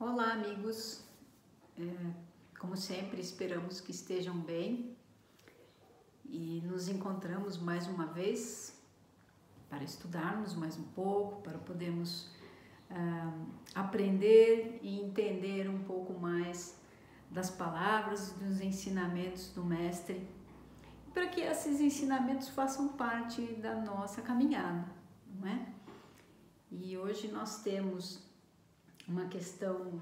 Olá, amigos. Como sempre, esperamos que estejam bem e nos encontramos mais uma vez para estudarmos mais um pouco, para podermos aprender e entender um pouco mais das palavras e dos ensinamentos do Mestre, para que esses ensinamentos façam parte da nossa caminhada, não é? E hoje nós temos uma questão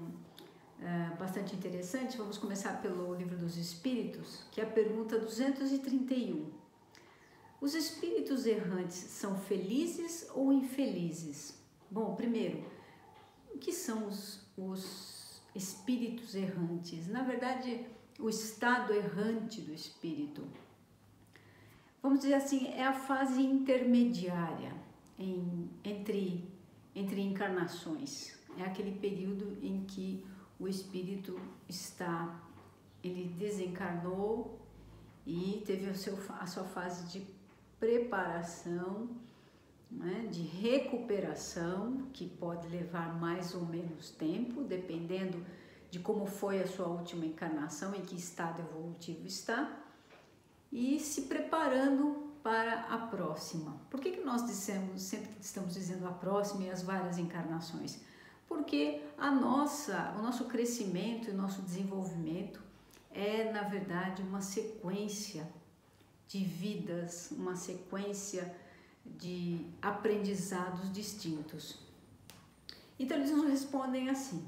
bastante interessante. Vamos começar pelo Livro dos Espíritos, que é a pergunta 231. Os espíritos errantes são felizes ou infelizes? Bom, primeiro, o que são os espíritos errantes? Na verdade, o estado errante do espírito, vamos dizer assim, é a fase intermediária entre encarnações. É aquele período em que o espírito ele desencarnou e teve a sua fase de preparação, né, de recuperação, que pode levar mais ou menos tempo, dependendo de como foi a sua última encarnação, em que estado evolutivo está, e se preparando para a próxima. Por que nós sempre estamos dizendo a próxima e as várias encarnações? Porque o nosso crescimento e o nosso desenvolvimento é, na verdade, uma sequência de vidas, uma sequência de aprendizados distintos. Então, eles nos respondem assim: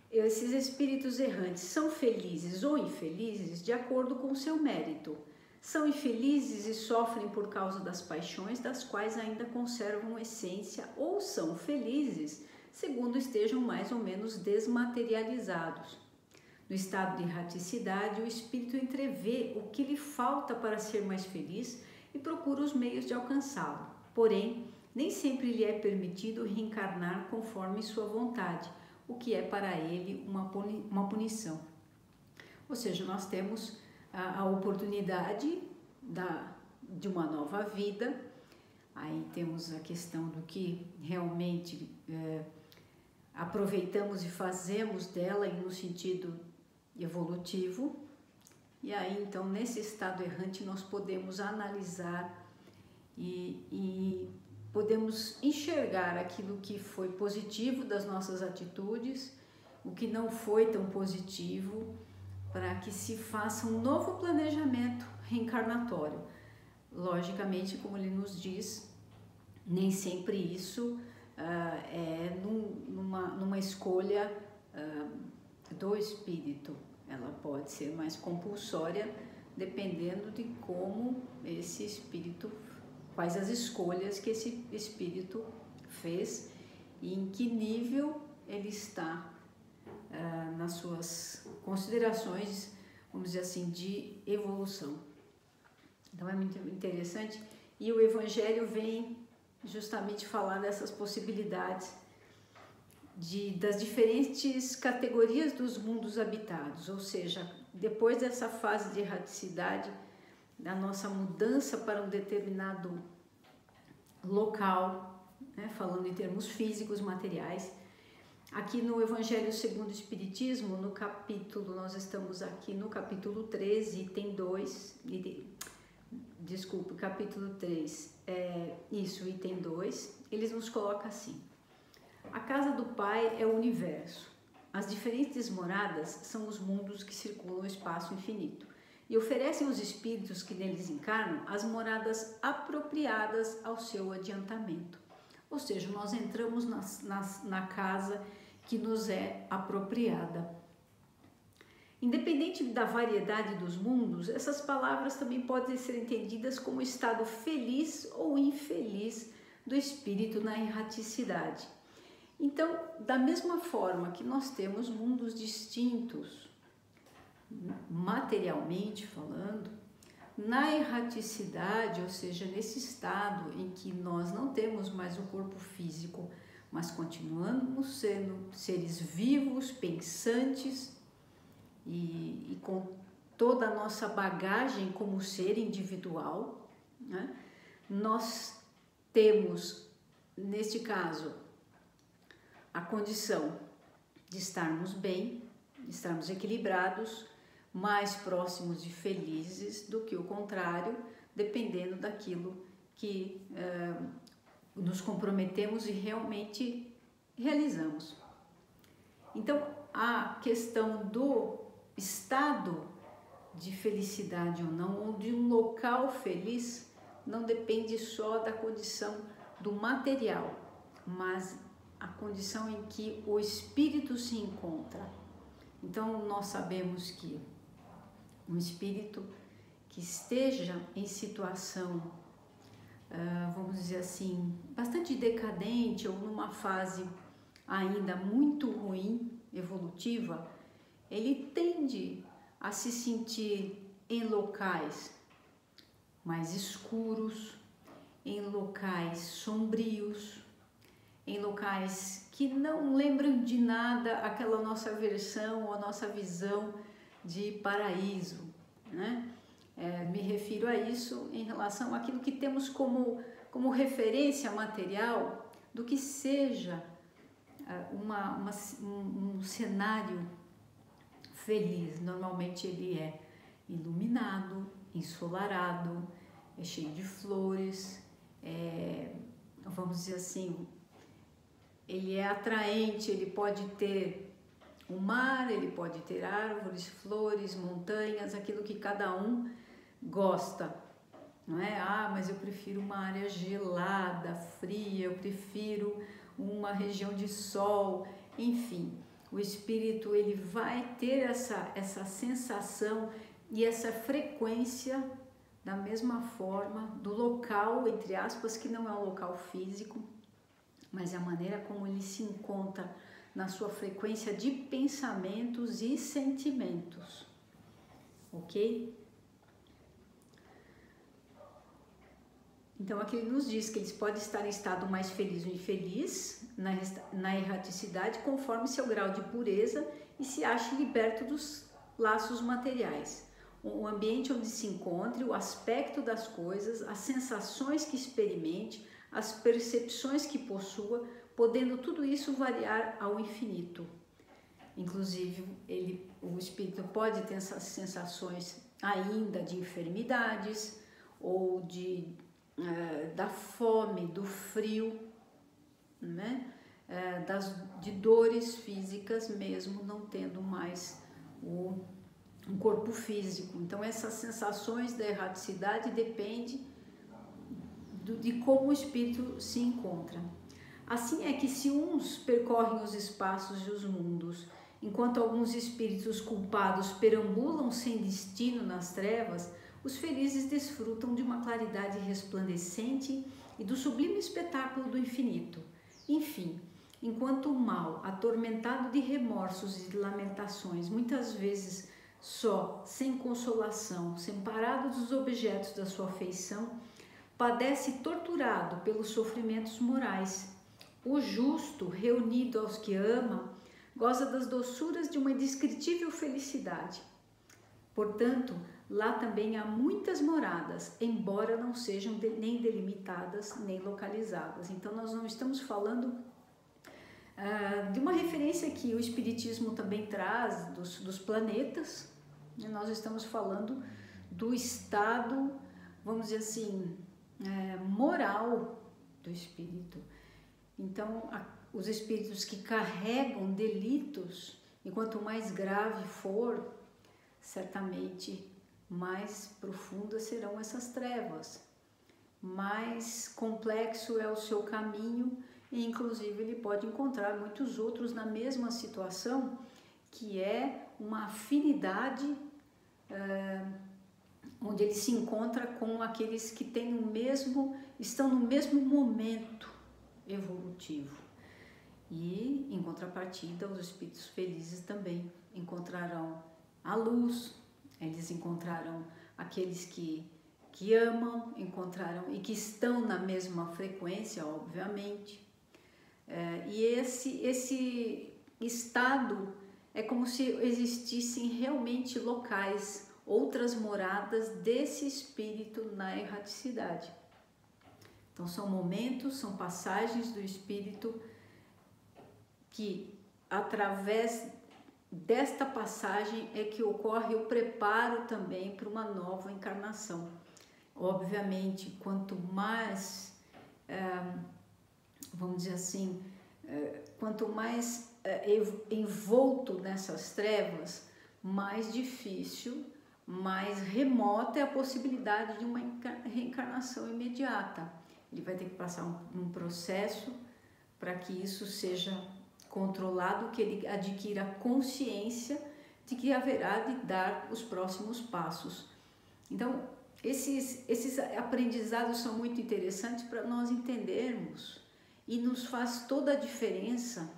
esses espíritos errantes são felizes ou infelizes de acordo com o seu mérito. São infelizes e sofrem por causa das paixões das quais ainda conservam essência, ou são felizes segundo estejam mais ou menos desmaterializados. No estado de erraticidade, o espírito entrevê o que lhe falta para ser mais feliz e procura os meios de alcançá-lo. Porém, nem sempre lhe é permitido reencarnar conforme sua vontade, o que é para ele uma punição. Ou seja, nós temos a oportunidade de uma nova vida. Aí temos a questão do que realmente aproveitamos e fazemos dela no sentido evolutivo. E aí, então, nesse estado errante, nós podemos analisar e podemos enxergar aquilo que foi positivo das nossas atitudes, o que não foi tão positivo, para que se faça um novo planejamento reencarnatório. Logicamente, como ele nos diz, nem sempre isso é numa escolha do espírito. Ela pode ser mais compulsória, dependendo de como esse espírito, quais as escolhas que esse espírito fez e em que nível ele está nas suas considerações, vamos dizer assim, de evolução. Então é muito interessante, e o Evangelho vem justamente falar dessas possibilidades das diferentes categorias dos mundos habitados, ou seja, depois dessa fase de erraticidade, da nossa mudança para um determinado local, né, falando em termos físicos, materiais. Aqui no Evangelho segundo o Espiritismo, nós estamos aqui no capítulo 13, item 2, capítulo 3, item 2, eles nos colocam assim: a casa do Pai é o universo, as diferentes moradas são os mundos que circulam o espaço infinito e oferecem aos espíritos que neles encarnam as moradas apropriadas ao seu adiantamento. Ou seja, nós entramos na casa que nos é apropriada. Independente da variedade dos mundos, essas palavras também podem ser entendidas como estado feliz ou infeliz do espírito na erraticidade. Então, da mesma forma que nós temos mundos distintos, materialmente falando, na erraticidade, ou seja, nesse estado em que nós não temos mais o corpo físico, mas continuamos sendo seres vivos, pensantes e com toda a nossa bagagem como ser individual, né? Nós temos, neste caso, a condição de estarmos bem, de estarmos equilibrados, mais próximos de felizes do que o contrário, dependendo daquilo que nos comprometemos e realmente realizamos. Então, a questão do estado de felicidade ou não, ou de um local feliz, não depende só da condição do material, mas a condição em que o espírito se encontra. Então, nós sabemos que um espírito que esteja em situação, vamos dizer assim, bastante decadente ou numa fase ainda muito ruim, evolutiva, ele tende a se sentir em locais mais escuros, em locais sombrios, em locais que não lembram de nada aquela nossa versão ou a nossa visão de paraíso, né? Me refiro a isso em relação àquilo que temos como referência material do que seja um cenário feliz. Normalmente ele é iluminado, ensolarado, é cheio de flores, vamos dizer assim, ele é atraente, ele pode ter o mar, ele pode ter árvores, flores, montanhas, aquilo que cada um gosta, não é? Mas eu prefiro uma área gelada, fria, eu prefiro uma região de sol, enfim. O espírito ele vai ter essa sensação e essa frequência da mesma forma do local, entre aspas, que não é um local físico, mas é a maneira como ele se encontra na sua frequência de pensamentos e sentimentos, ok? Então aqui ele nos diz que eles podem estar em estado mais feliz ou infeliz, na erraticidade, conforme seu grau de pureza e se ache liberto dos laços materiais. O ambiente onde se encontre, o aspecto das coisas, as sensações que experimente, as percepções que possua, podendo tudo isso variar ao infinito. Inclusive, o espírito pode ter essas sensações ainda de enfermidades ou da fome, do frio, né? De dores físicas mesmo, não tendo mais um corpo físico. Então essas sensações da erraticidade dependem de como o espírito se encontra. Assim é que se uns percorrem os espaços e os mundos, enquanto alguns espíritos culpados perambulam sem destino nas trevas, os felizes desfrutam de uma claridade resplandecente e do sublime espetáculo do infinito. Enfim, enquanto o mal, atormentado de remorsos e de lamentações, muitas vezes só, sem consolação, separado dos objetos da sua afeição, padece torturado pelos sofrimentos morais. O justo, reunido aos que ama, goza das doçuras de uma indescritível felicidade. Portanto, lá também há muitas moradas, embora não sejam nem delimitadas nem localizadas. Então nós não estamos falando de uma referência que o Espiritismo também traz dos planetas, né? Nós estamos falando do estado, vamos dizer assim, moral do espírito. Então, os espíritos que carregam delitos, e quanto mais grave for, certamente mais profundas serão essas trevas, mais complexo é o seu caminho, e inclusive ele pode encontrar muitos outros na mesma situação, que é uma afinidade onde ele se encontra com aqueles que estão no mesmo momento evolutivo. E em contrapartida, os espíritos felizes também encontrarão a luz, eles encontraram aqueles que amam, encontraram e que estão na mesma frequência, obviamente. E esse estado é como se existissem realmente locais, outras moradas desse espírito na erraticidade. Então são momentos, são passagens do espírito que através desta passagem é que ocorre o preparo também para uma nova encarnação. Obviamente, quanto mais, vamos dizer assim, quanto mais envolto nessas trevas, mais difícil, mais remota é a possibilidade de uma reencarnação imediata. Ele vai ter que passar um processo para que isso seja controlado, que ele adquira consciência de que haverá de dar os próximos passos. Então, esses aprendizados são muito interessantes para nós entendermos e nos faz toda a diferença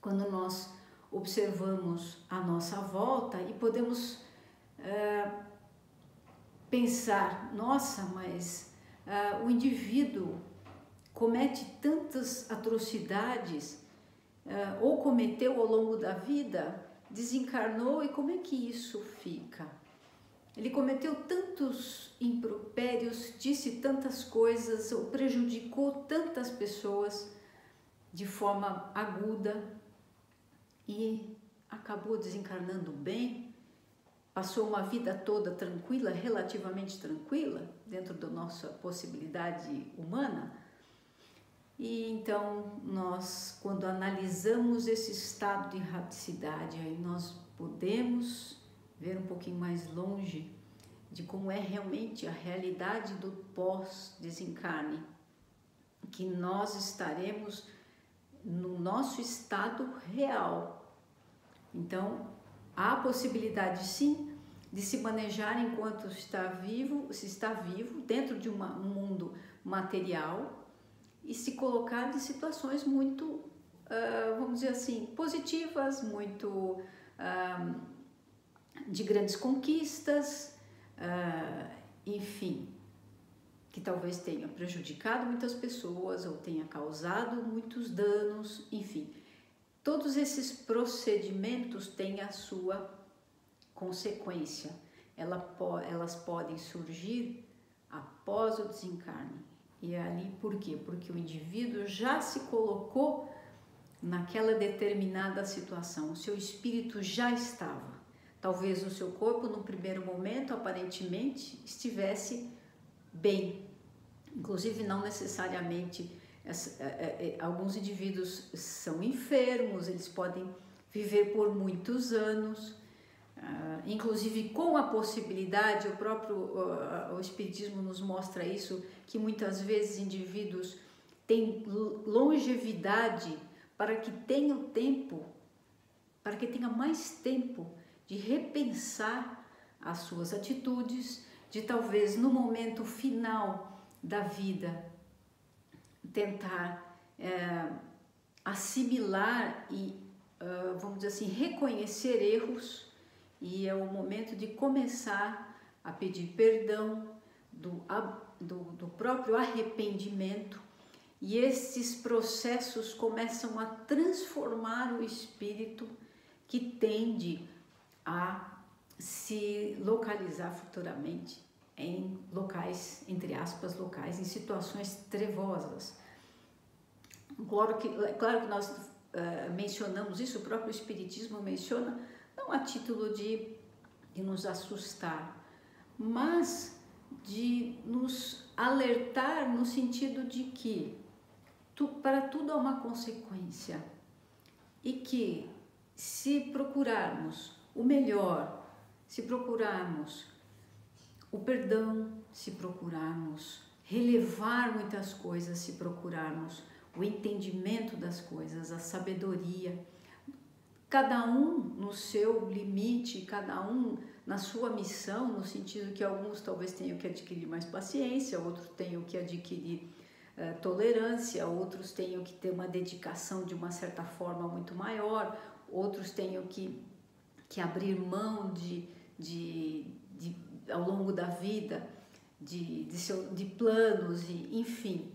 quando nós observamos a nossa volta e podemos pensar, nossa, mas o indivíduo comete tantas atrocidades ou cometeu ao longo da vida, desencarnou, e como é que isso fica? Ele cometeu tantos impropérios, disse tantas coisas, ou prejudicou tantas pessoas de forma aguda e acabou desencarnando bem, passou uma vida toda tranquila, relativamente tranquila, dentro da nossa possibilidade humana. E então nós, quando analisamos esse estado de erraticidade, aí nós podemos ver um pouquinho mais longe de como é realmente a realidade do pós-desencarne, que nós estaremos no nosso estado real. Então, há a possibilidade sim de se manejar enquanto está vivo, dentro de um mundo material, e se colocar em situações muito, vamos dizer assim, positivas, muito de grandes conquistas, enfim, que talvez tenha prejudicado muitas pessoas ou tenha causado muitos danos, enfim. Todos esses procedimentos têm a sua consequência. Elas podem surgir após o desencarne. E ali por quê? Porque o indivíduo já se colocou naquela determinada situação, o seu espírito já estava. Talvez o seu corpo, no primeiro momento, aparentemente, estivesse bem. Inclusive, não necessariamente, alguns indivíduos são enfermos, eles podem viver por muitos anos, inclusive com a possibilidade, o Espiritismo nos mostra isso, que muitas vezes indivíduos têm longevidade para que tenham tempo, para que tenha mais tempo de repensar as suas atitudes, de talvez no momento final da vida tentar assimilar e, vamos dizer assim, reconhecer erros, e é o momento de começar a pedir perdão, do próprio arrependimento, e esses processos começam a transformar o espírito, que tende a se localizar futuramente em locais, entre aspas, locais, em situações trevosas. Claro que nós mencionamos isso, o próprio Espiritismo menciona, não a título de nos assustar, mas de nos alertar no sentido de que para tudo há uma consequência, e que se procurarmos o melhor, se procurarmos o perdão, se procurarmos relevar muitas coisas, se procurarmos o entendimento das coisas, a sabedoria, cada um no seu limite, cada um na sua missão, no sentido que alguns talvez tenham que adquirir mais paciência, outros tenham que adquirir tolerância, outros tenham que ter uma dedicação de uma certa forma muito maior, outros tenham que abrir mão ao longo da vida de planos, enfim.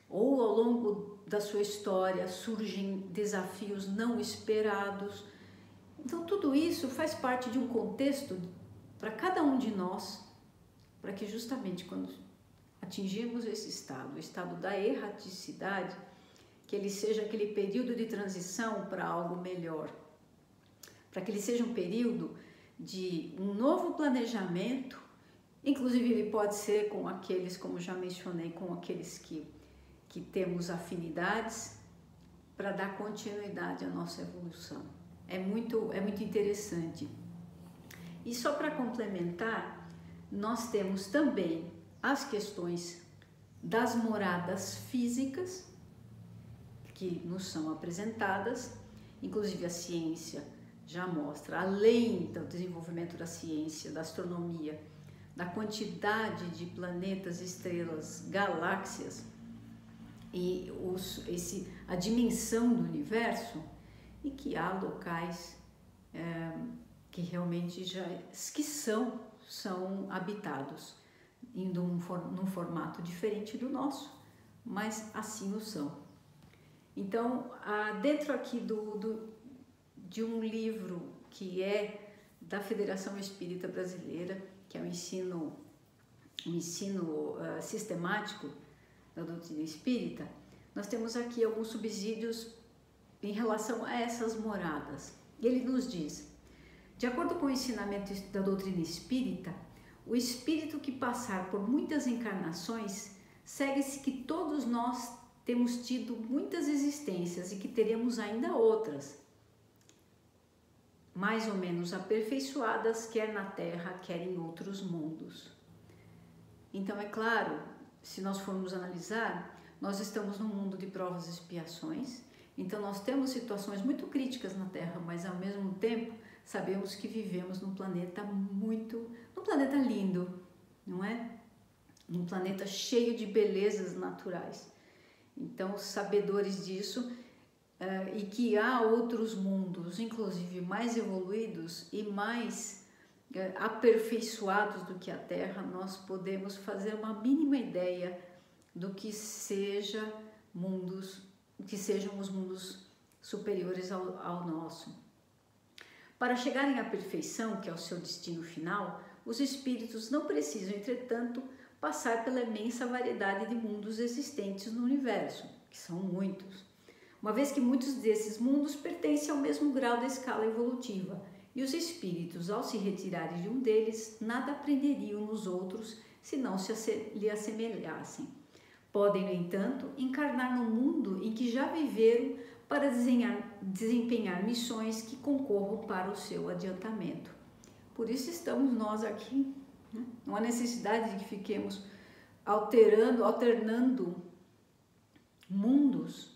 Ou ao longo da sua história surgem desafios não esperados. Então tudo isso faz parte de um contexto para cada um de nós, para que justamente quando atingirmos esse estado, o estado da erraticidade, que ele seja aquele período de transição para algo melhor, para que ele seja um período de um novo planejamento. Inclusive ele pode ser com aqueles, como já mencionei, com aqueles que temos afinidades, para dar continuidade à nossa evolução. É muito interessante. E só para complementar, nós temos também as questões das moradas físicas que nos são apresentadas. Inclusive a ciência já mostra, além do desenvolvimento da ciência, da astronomia, da quantidade de planetas, estrelas, galáxias e a dimensão do universo, e que há locais que realmente são habitados, indo num formato diferente do nosso, mas assim o são. Então, dentro aqui de um livro que é da Federação Espírita Brasileira, que é um ensino sistemático da doutrina espírita, nós temos aqui alguns subsídios em relação a essas moradas. Ele nos diz: de acordo com o ensinamento da doutrina espírita, o espírito que passar por muitas encarnações, segue-se que todos nós temos tido muitas existências e que teremos ainda outras, mais ou menos aperfeiçoadas, quer na Terra, quer em outros mundos. Então, é claro, se nós formos analisar, nós estamos num mundo de provas e expiações, então nós temos situações muito críticas na Terra, mas ao mesmo tempo sabemos que vivemos num planeta lindo, não é? Num planeta cheio de belezas naturais. Então, sabedores disso, e que há outros mundos, inclusive mais evoluídos e mais aperfeiçoados do que a Terra, nós podemos fazer uma mínima ideia do que sejam os mundos superiores ao nosso. Para chegarem à perfeição, que é o seu destino final, os espíritos não precisam, entretanto, passar pela imensa variedade de mundos existentes no universo, que são muitos, uma vez que muitos desses mundos pertencem ao mesmo grau da escala evolutiva, e os espíritos, ao se retirarem de um deles, nada aprenderiam nos outros se não lhe assemelhassem. Podem, no entanto, encarnar no mundo em que já viveram para desempenhar missões que concorram para o seu adiantamento. Por isso estamos nós aqui, né? Não há necessidade de que fiquemos alternando mundos,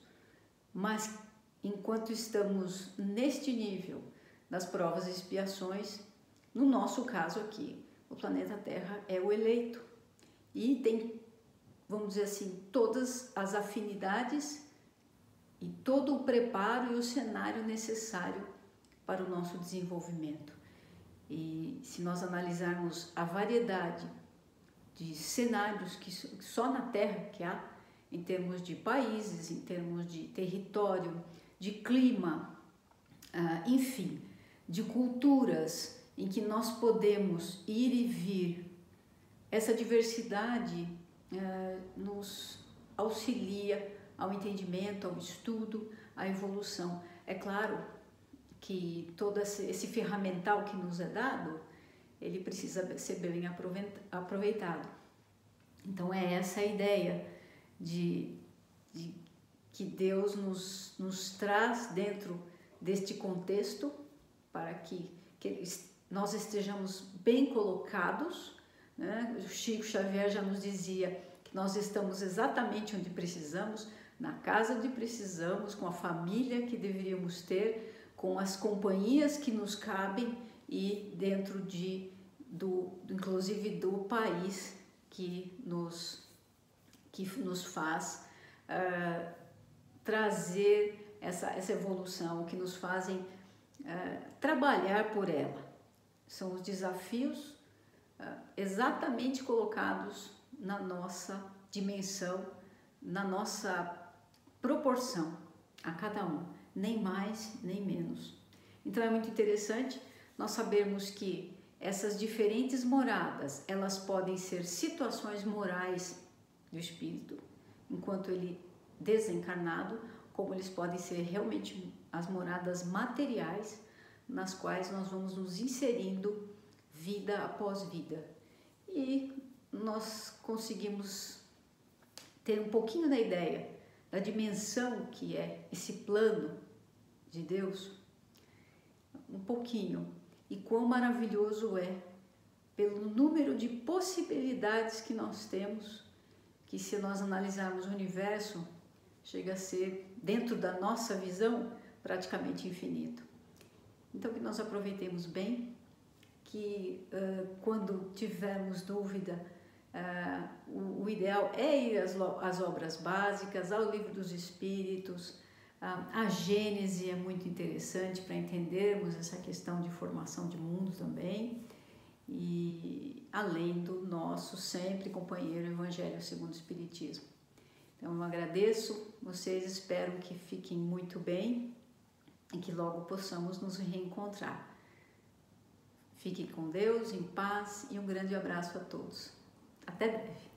mas enquanto estamos neste nível das provas e expiações, no nosso caso aqui, o planeta Terra é o eleito e tem, vamos dizer assim, todas as afinidades e todo o preparo e o cenário necessário para o nosso desenvolvimento. E se nós analisarmos a variedade de cenários que só na Terra que há, em termos de países, em termos de território, de clima, enfim, de culturas em que nós podemos ir e vir, essa diversidade nos auxilia ao entendimento, ao estudo, à evolução. É claro que todo esse ferramental que nos é dado, ele precisa ser bem aproveitado. Então é essa a ideia de que Deus nos traz dentro deste contexto para que nós estejamos bem colocados, né? O Chico Xavier já nos dizia que nós estamos exatamente onde precisamos, na casa onde precisamos, com a família que deveríamos ter, com as companhias que nos cabem e dentro inclusive do país que nos faz trazer essa evolução, que nos fazem trabalhar por ela. São os desafios exatamente colocados na nossa dimensão, na nossa proporção a cada um, nem mais nem menos. Então é muito interessante nós sabermos que essas diferentes moradas, elas podem ser situações morais do espírito, enquanto ele desencarnado, como eles podem ser realmente as moradas materiais nas quais nós vamos nos inserindo vida após vida. E nós conseguimos ter um pouquinho da ideia da dimensão que é esse plano de Deus, um pouquinho, e quão maravilhoso é pelo número de possibilidades que nós temos, que se nós analisarmos o universo, chega a ser, dentro da nossa visão, praticamente infinito. Então, que nós aproveitemos bem, que quando tivermos dúvida, o ideal é ir às obras básicas, ao Livro dos Espíritos. A Gênese é muito interessante para entendermos essa questão de formação de mundo também, e além do nosso sempre companheiro Evangelho segundo o Espiritismo. Então eu agradeço vocês, espero que fiquem muito bem e que logo possamos nos reencontrar. Fiquem com Deus, em paz, e um grande abraço a todos. Até breve.